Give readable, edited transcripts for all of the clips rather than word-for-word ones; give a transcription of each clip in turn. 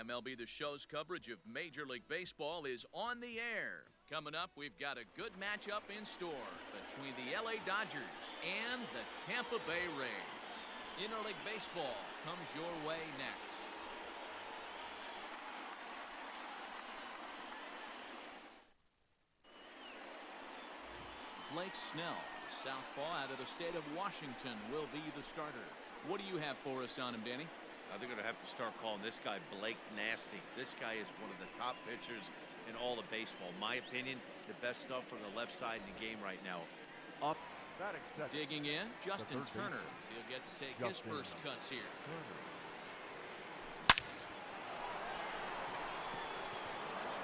MLB The Show's coverage of Major League Baseball is on the air. Coming up, we've got a good matchup in store between the LA Dodgers and the Tampa Bay Rays. Interleague Baseball comes your way next. Blake Snell, southpaw out of the state of Washington, will be the starter. What do you have for us on him, Danny? They're going to have to start calling this guy Blake Nasty. This guy is one of the top pitchers in all of baseball. My opinion, the best stuff from the left side in the game right now. Up. Digging in, Justin Turner. He'll get to take his first cuts here.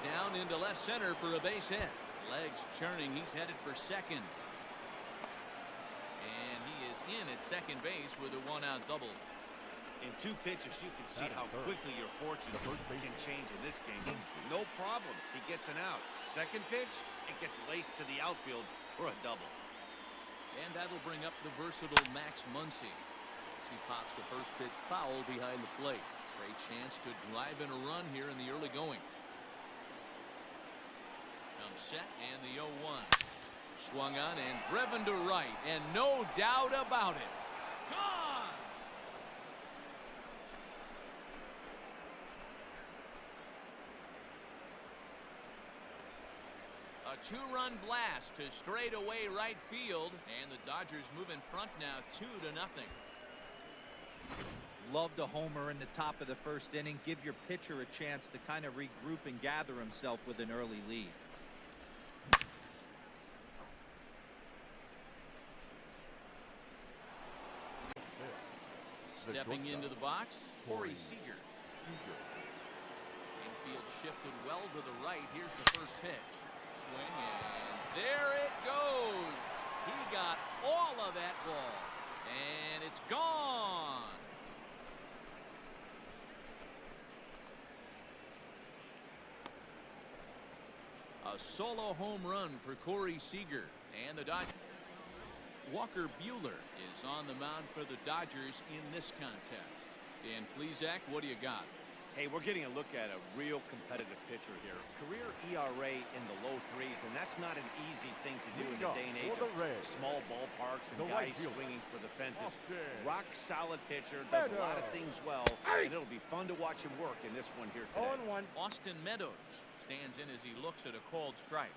Down into left center for a base hit. Legs churning, he's headed for second. And he is in at second base with a one-out double. In two pitches, you can see how quickly your fortunes can change in this game. No problem. He gets an out. Second pitch, it gets laced to the outfield for a double. And that'll bring up the versatile Max Muncy as he pops the first pitch foul behind the plate. Great chance to drive in a run here in the early going. Comes set and the 0-1. Swung on and driven to right, and no doubt about it. Gone! A two-run blast to straightaway right field, and the Dodgers move in front now 2-0. Love the homer in the top of the first inning. Give your pitcher a chance to kind of regroup and gather himself with an early lead. Stepping into the box, Corey Seager. Infield shifted well to the right. Here's the first pitch. Swing, and there it goes. He got all of that ball, and it's gone. A solo home run for Corey Seager, and the Dodgers. Walker Buehler is on the mound for the Dodgers in this contest. Dan Plesac, what do you got? Hey, we're getting a look at a real competitive pitcher here. Career ERA in the low threes, and that's not an easy thing to do in the day and age of small ballparks and guys swinging for the fences. Rock solid pitcher, does a lot of things well, and it'll be fun to watch him work in this one here today. Austin Meadows stands in as he looks at a called strike.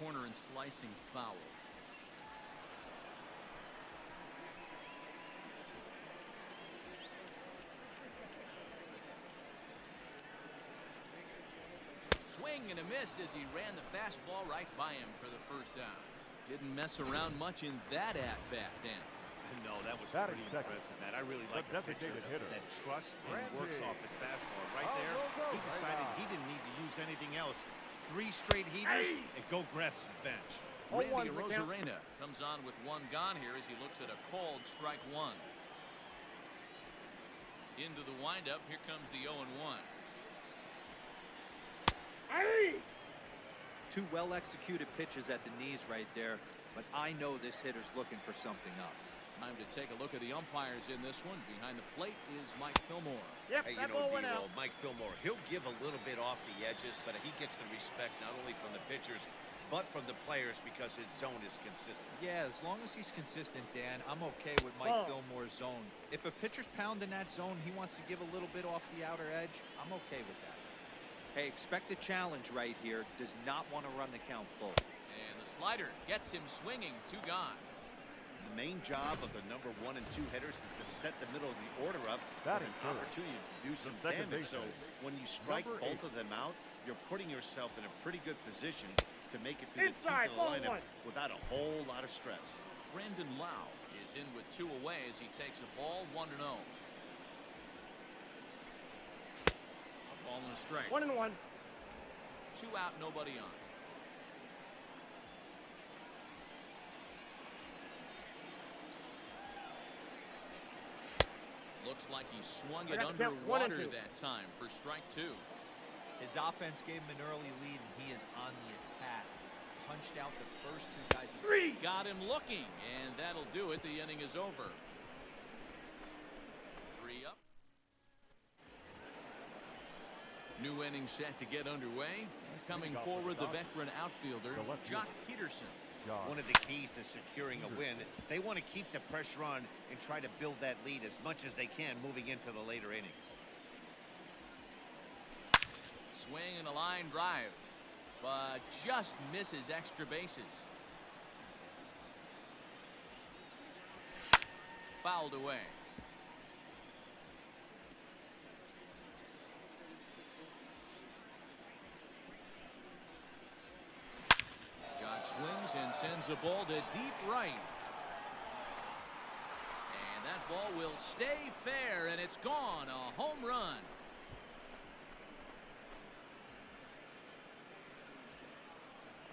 Corner and slicing foul. Swing and a miss as he ran the fastball right by him for the first down. Didn't mess around much in that at-bat, Dan. No, that was pretty impressive, Matt. I really like a pitcher that trusts and works off his fastball. Right there, he decided he didn't need to use anything else. 3 straight heaters and go grab some bench. Randy Arozarena comes on with one gone here as he looks at a called strike one. Into the windup, here comes the 0-1. Two well-executed pitches at the knees right there, but I know this hitter's looking for something up. Time to take a look at the umpires in this one. Behind the plate is Mike Fillmore. Hey, you know, D-Roll, Mike Fillmore, he'll give a little bit off the edges, but he gets the respect not only from the pitchers, but from the players because his zone is consistent. Yeah, as long as he's consistent, Dan, I'm okay with Mike Fillmore's zone. If a pitcher's pounding that zone, he wants to give a little bit off the outer edge, I'm okay with that. Hey, expect a challenge right here. Does not want to run the count full. And the slider gets him swinging, 2 gone. The main job of the number 1 and 2 hitters is to set the middle of the order up with an opportunity to do some damage. So when you strike both of them out, you're putting yourself in a pretty good position to make it through the teeth of the lineup without a whole lot of stress. Brandon Lau is in with 2 away as he takes a ball 1-0. A ball and a strike. 1-1. 2 out, nobody on. Looks like he swung it underwater that time for strike 2. His offense gave him an early lead, and he is on the attack. punched out the first two guys. Got him looking, and that'll do it. The inning is over. 3 up. New inning set to get underway. Coming forward, the veteran outfielder, Jock Peterson. One of the keys to securing a win, they want to keep the pressure on and try to build that lead as much as they can moving into the later innings. Swing and a line drive, but just misses extra bases. Fouled away. Jock swings and sends a ball to deep right. And that ball will stay fair, and it's gone. A home run.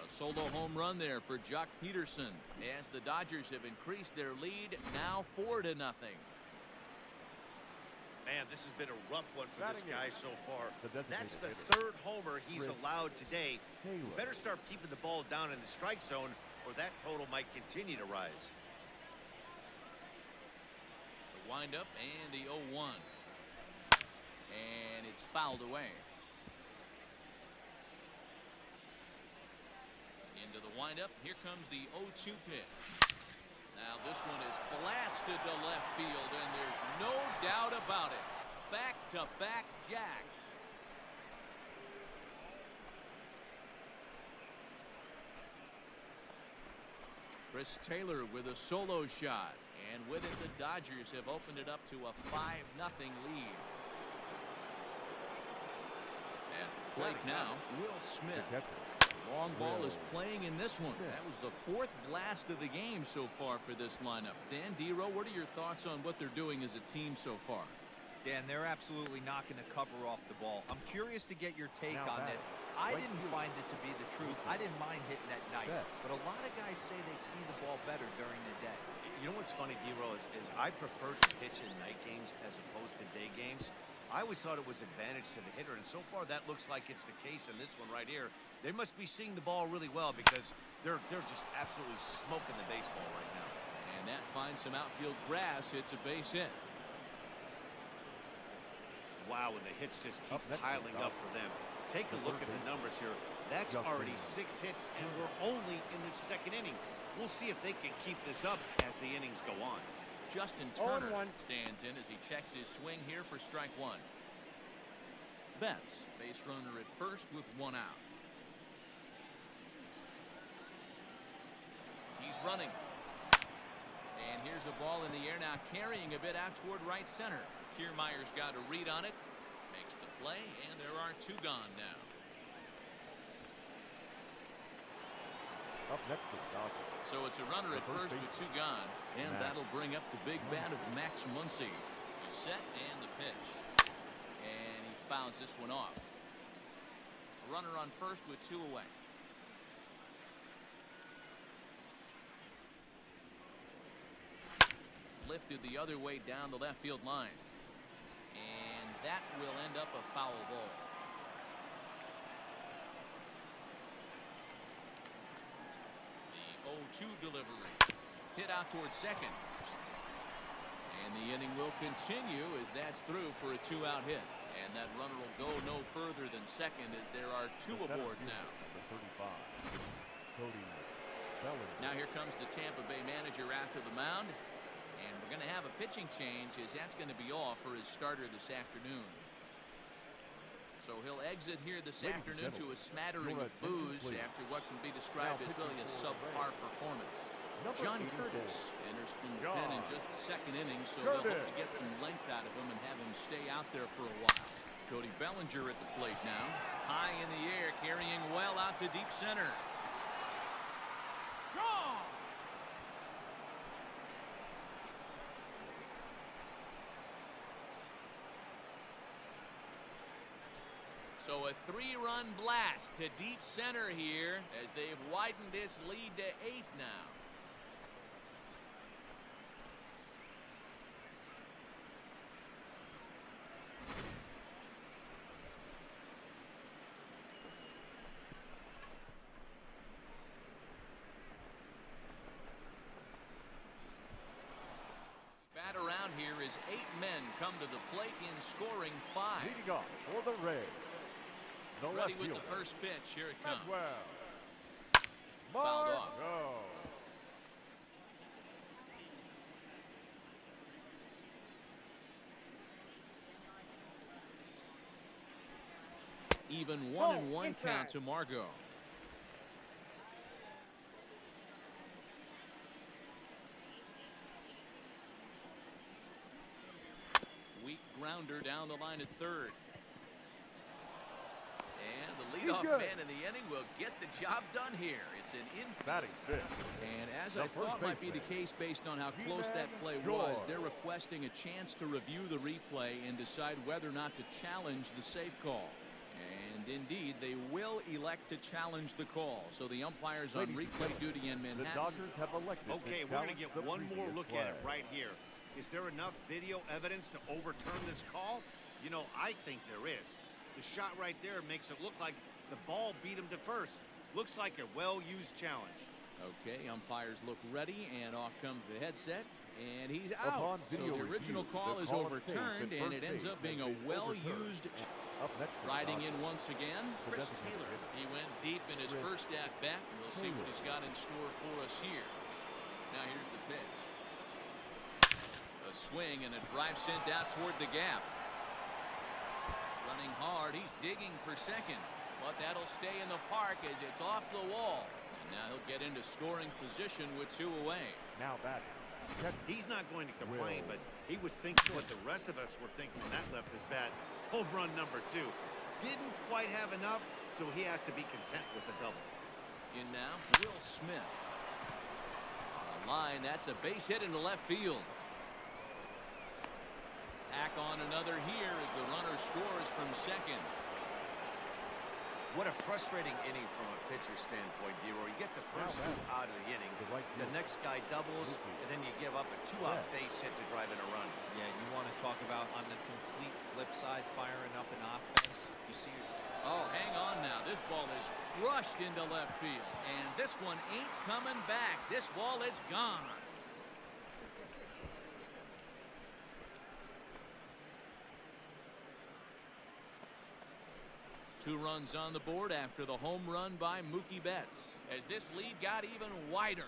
A solo home run there for Jock Peterson as the Dodgers have increased their lead now 4-0. Man, this has been a rough one for this guy so far. That's the third homer he's allowed today. Better start keeping the ball down in the strike zone, or that total might continue to rise. The windup and the 0-1. And it's fouled away. Into the windup. Here comes the 0-2 pitch. Now this one is blasted to left field, and there's no doubt about it. Back-to-back jacks. Chris Taylor with a solo shot, and with it the Dodgers have opened it up to a 5-0 lead. At the plate now, Will Smith. Long ball is playing in this one. That was the 4th blast of the game so far for this lineup. Dan Dero, what are your thoughts on what they're doing as a team so far? Dan, they're absolutely knocking the cover off the ball. I'm curious to get your take on this. I didn't find it to be the truth. I didn't mind hitting at night, but a lot of guys say they see the ball better during the day. You know what's funny, Dero, is I prefer to pitch in night games as opposed to day games. I always thought it was advantage to the hitter, and so far that looks like it's the case in this one right here. They must be seeing the ball really well because they're just absolutely smoking the baseball right now. And that finds some outfield grass. It's a base hit. Wow, and the hits just keep piling up for them. Take a look at the numbers here. That's already 6 hits, and we're only in the 2nd inning. We'll see if they can keep this up as the innings go on. Justin Turner stands in as he checks his swing here for strike 1. Betts, base runner at first with 1 out. He's running. And here's a ball in the air now, carrying a bit out toward right center. Kiermaier's got a read on it, makes the play, and there are 2 gone now. Up next is Dodger. So it's a runner at first with 2 gone, and that'll bring up the big bat of Max Muncy. The set and the pitch, and he fouls this one off. A runner on first with 2 away. Lifted the other way down the left field line, and that will end up a foul ball. The 0-2 delivery hit out towards second, and the inning will continue as that's through for a 2-out hit, and that runner will go no further than second as there are 2 aboard now. Now here comes the Tampa Bay manager out to the mound. And we're going to have a pitching change as that's going to be off for his starter this afternoon. So he'll exit here this afternoon to a smattering of boos after what can be described as really a subpar performance. John Curtis enters from the pen in just the 2nd inning, so they'll hope to get some length out of him and have him stay out there for a while. Cody Bellinger at the plate now. High in the air, carrying well out to deep center. Gone! So a 3-run blast to deep center here as they've widened this lead to 8 now. come to the plate in scoring 5. Leading off for the Rays, the Ready left with fielder, the first pitch. Here it comes. Fouled off. Even 1-1 count to Margot. Weak grounder down the line at third. And the leadoff man in the inning will get the job done here. It's an infield. And as I thought might be the case based on how close that play was, they're requesting a chance to review the replay and decide whether or not to challenge the safe call. And indeed, they will elect to challenge the call. So the umpires on replay duty in Manhattan. The Dodgers have elected okay, we're going to get one more look at it right here. Is there enough video evidence to overturn this call? You know, I think there is. The shot right there makes it look like the ball beat him to first. Looks like a well-used challenge. Okay, umpires look ready, and off comes the headset, and he's out. So the original call is overturned, and it ends up being a well-used. Riding in once again, Chris Taylor. He went deep in his first at-bat. We'll see what he's got in store for us here. Now here's the pitch. A swing and a drive sent out toward the gap. Running hard, he's digging for second, but that'll stay in the park as it's off the wall. And now he'll get into scoring position with 2 away. Now back. He's not going to complain, but he was thinking what the rest of us were thinking when that left his bat. Home run number 2. Didn't quite have enough, so he has to be content with the double. In now, Will Smith. On the line, that's a base hit into left field. Tack on another here as the runner scores from second. What a frustrating inning from a pitcher's standpoint, Dero. You get the first 2 out of the inning. The next guy doubles, and then you give up a 2-out base hit to drive in a run. Yeah, you want to talk about on the complete flip side, firing up an offense. You see it. Oh, hang on now. This ball is crushed into left field, and this one ain't coming back. This ball is gone. Two runs on the board after the home run by Mookie Betts, as this lead got even wider.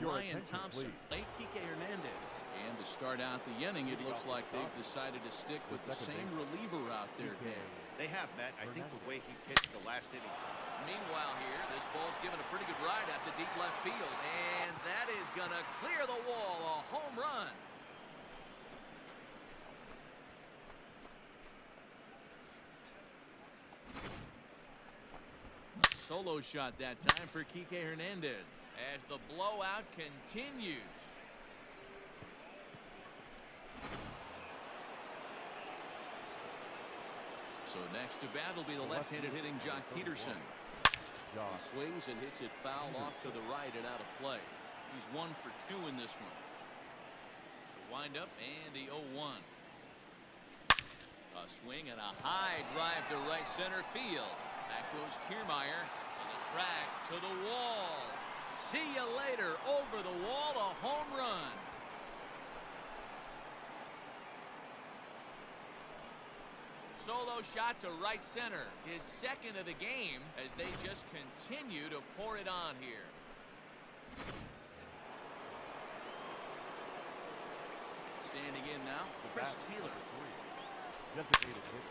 Ryan Thompson, late Kike Hernandez. And to start out the inning, it looks like they've decided to stick with the same reliever out there, Dan. They have, Matt. I think the way he pitched the last inning. Meanwhile here, this ball's given a pretty good ride out to deep left field. And that is going to clear the wall. A home run. Solo shot that time for Kike Hernandez as the blowout continues. So next to bat will be the left-handed hitting Jock Peterson. He swings and hits it foul off to the right and out of play. He's 1 for 2 in this one. The windup and the 0-1. A swing and a high drive to right center field. Back goes Kiermaier on the track to the wall. See you later. Over the wall, a home run. Solo shot to right center, his second of the game, as they just continue to pour it on here. Standing in now, Chris Taylor.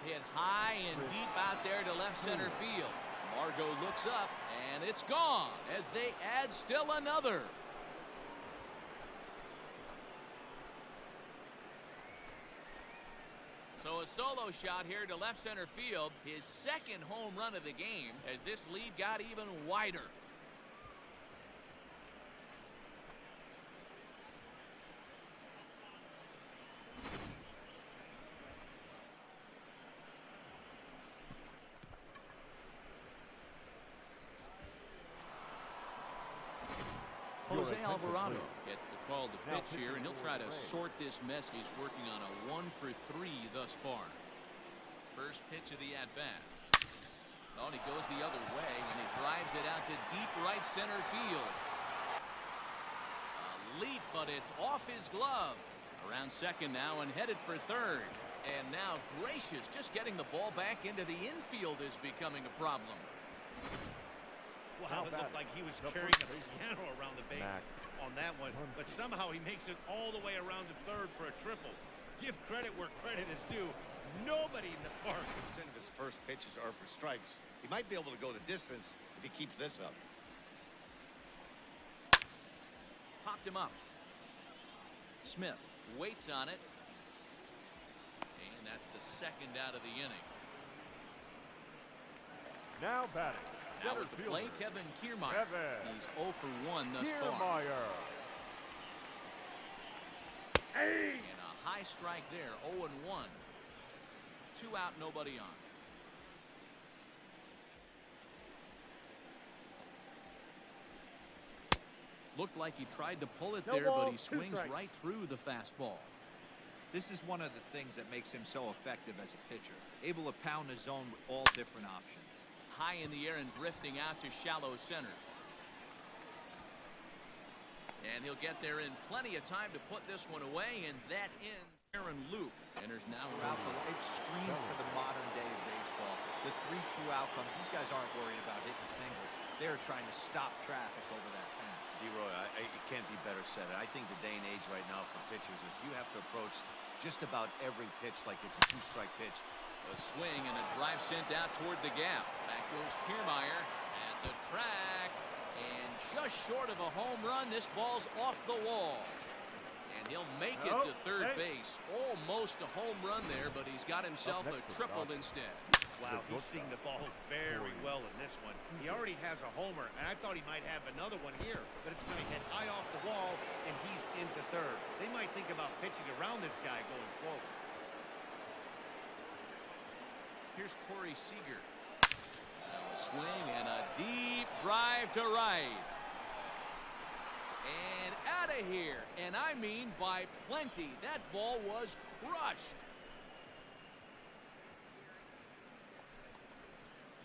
Hit high and deep out there to left center field. Margot looks up, and it's gone as they add still another. So a solo shot here to left center field, his second home run of the game, as this lead got even wider. Jose attention, Alvarado please. gets the call to Now pitch here, and he'll try to sort this mess. He's working on a 1-for-3 thus far. First pitch of the at-bat. Oh, and he goes the other way, and he drives it out to deep right center field. A leap, but it's off his glove. Around second now and headed for third. And now Gracious, just getting the ball back into the infield is becoming a problem. Wow, it looked like he was carrying a piano around the bases on that one, but somehow he makes it all the way around to third for a triple. Give credit where credit is due. Nobody in the park. Percent of his first pitches are for strikes. He might be able to go the distance if he keeps this up. Popped him up. Smith waits on it. And that's the second out of the inning. Now batting. Now at the plate, Kevin Kiermaier. He's 0 for 1 thus far. And a high strike there, 0 and 1. 2 out, nobody on. Looked like he tried to pull it there, but he swings right through the fastball. This is one of the things that makes him so effective as a pitcher. Able to pound the zone with all different options. High in the air and drifting out to shallow center. And he'll get there in plenty of time to put this one away, and that ends Aaron Luke. Enters now. It screams for the modern day of baseball. The 3 true outcomes. These guys aren't worried about hitting singles. They're trying to stop traffic over that fence. D-Roy, it can't be better said. I think the day and age right now for pitchers is you have to approach just about every pitch like it's a 2-strike pitch. A swing and a drive sent out toward the gap. Back goes Kiermaier at the track. And just short of a home run, this ball's off the wall. And he'll make it to third base. Almost a home run there, but he's got himself a triple instead. Wow, he's seeing the ball very well in this one. He already has a homer, and I thought he might have another one here, but it's going to hit high off the wall, and he's into third. They might think about pitching around this guy going forward. Here's Corey Seager. Now a swing and a deep drive to right. And out of here. And I mean by plenty. That ball was crushed.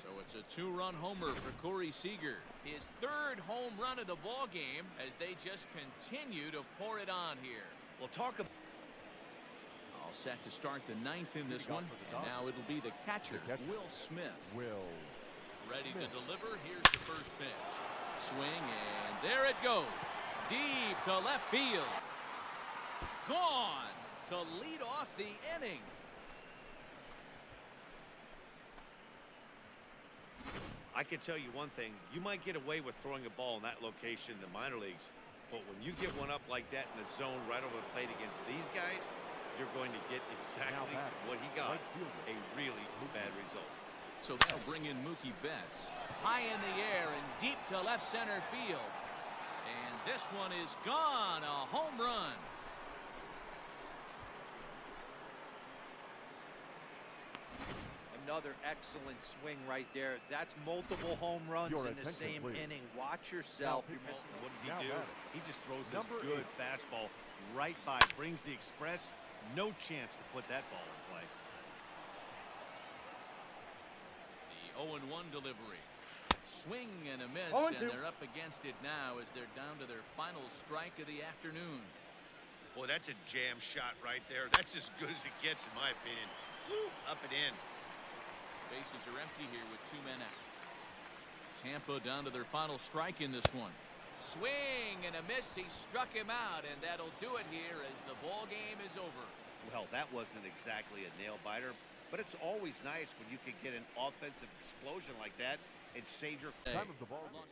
So it's a 2-run homer for Corey Seager. His 3rd home run of the ball game as they just continue to pour it on here. We'll talk about. All set to start the 9th in this one. And now it'll be the catcher, Will Smith. Ready to deliver. Here's the first pitch. Swing, and there it goes. Deep to left field. Gone to lead off the inning. I can tell you one thing. You might get away with throwing a ball in that location in the minor leagues, but when you get one up like that in the zone right over the plate against these guys, you're going to get exactly what he got. A really bad result. So that'll bring in Mookie Betts. High in the air and deep to left center field. And this one is gone. A home run. Another excellent swing right there. That's multiple home runs in the same inning. Watch yourself. You're missing. What does he do? He just throws this good fastball right by, brings the express. No chance to put that ball in play. The 0-1 delivery. Swing and a miss, and they're up against it now as they're down to their final strike of the afternoon. Boy, that's a jam shot right there. That's as good as it gets, in my opinion. Woo, up and in. Bases are empty here with 2 men out. Tampa down to their final strike in this one. Swing and a miss. He struck him out, and that'll do it here as the ball game is over. Well, that wasn't exactly a nail biter, but it's always nice when you can get an offensive explosion like that and save your. Time of the ball game.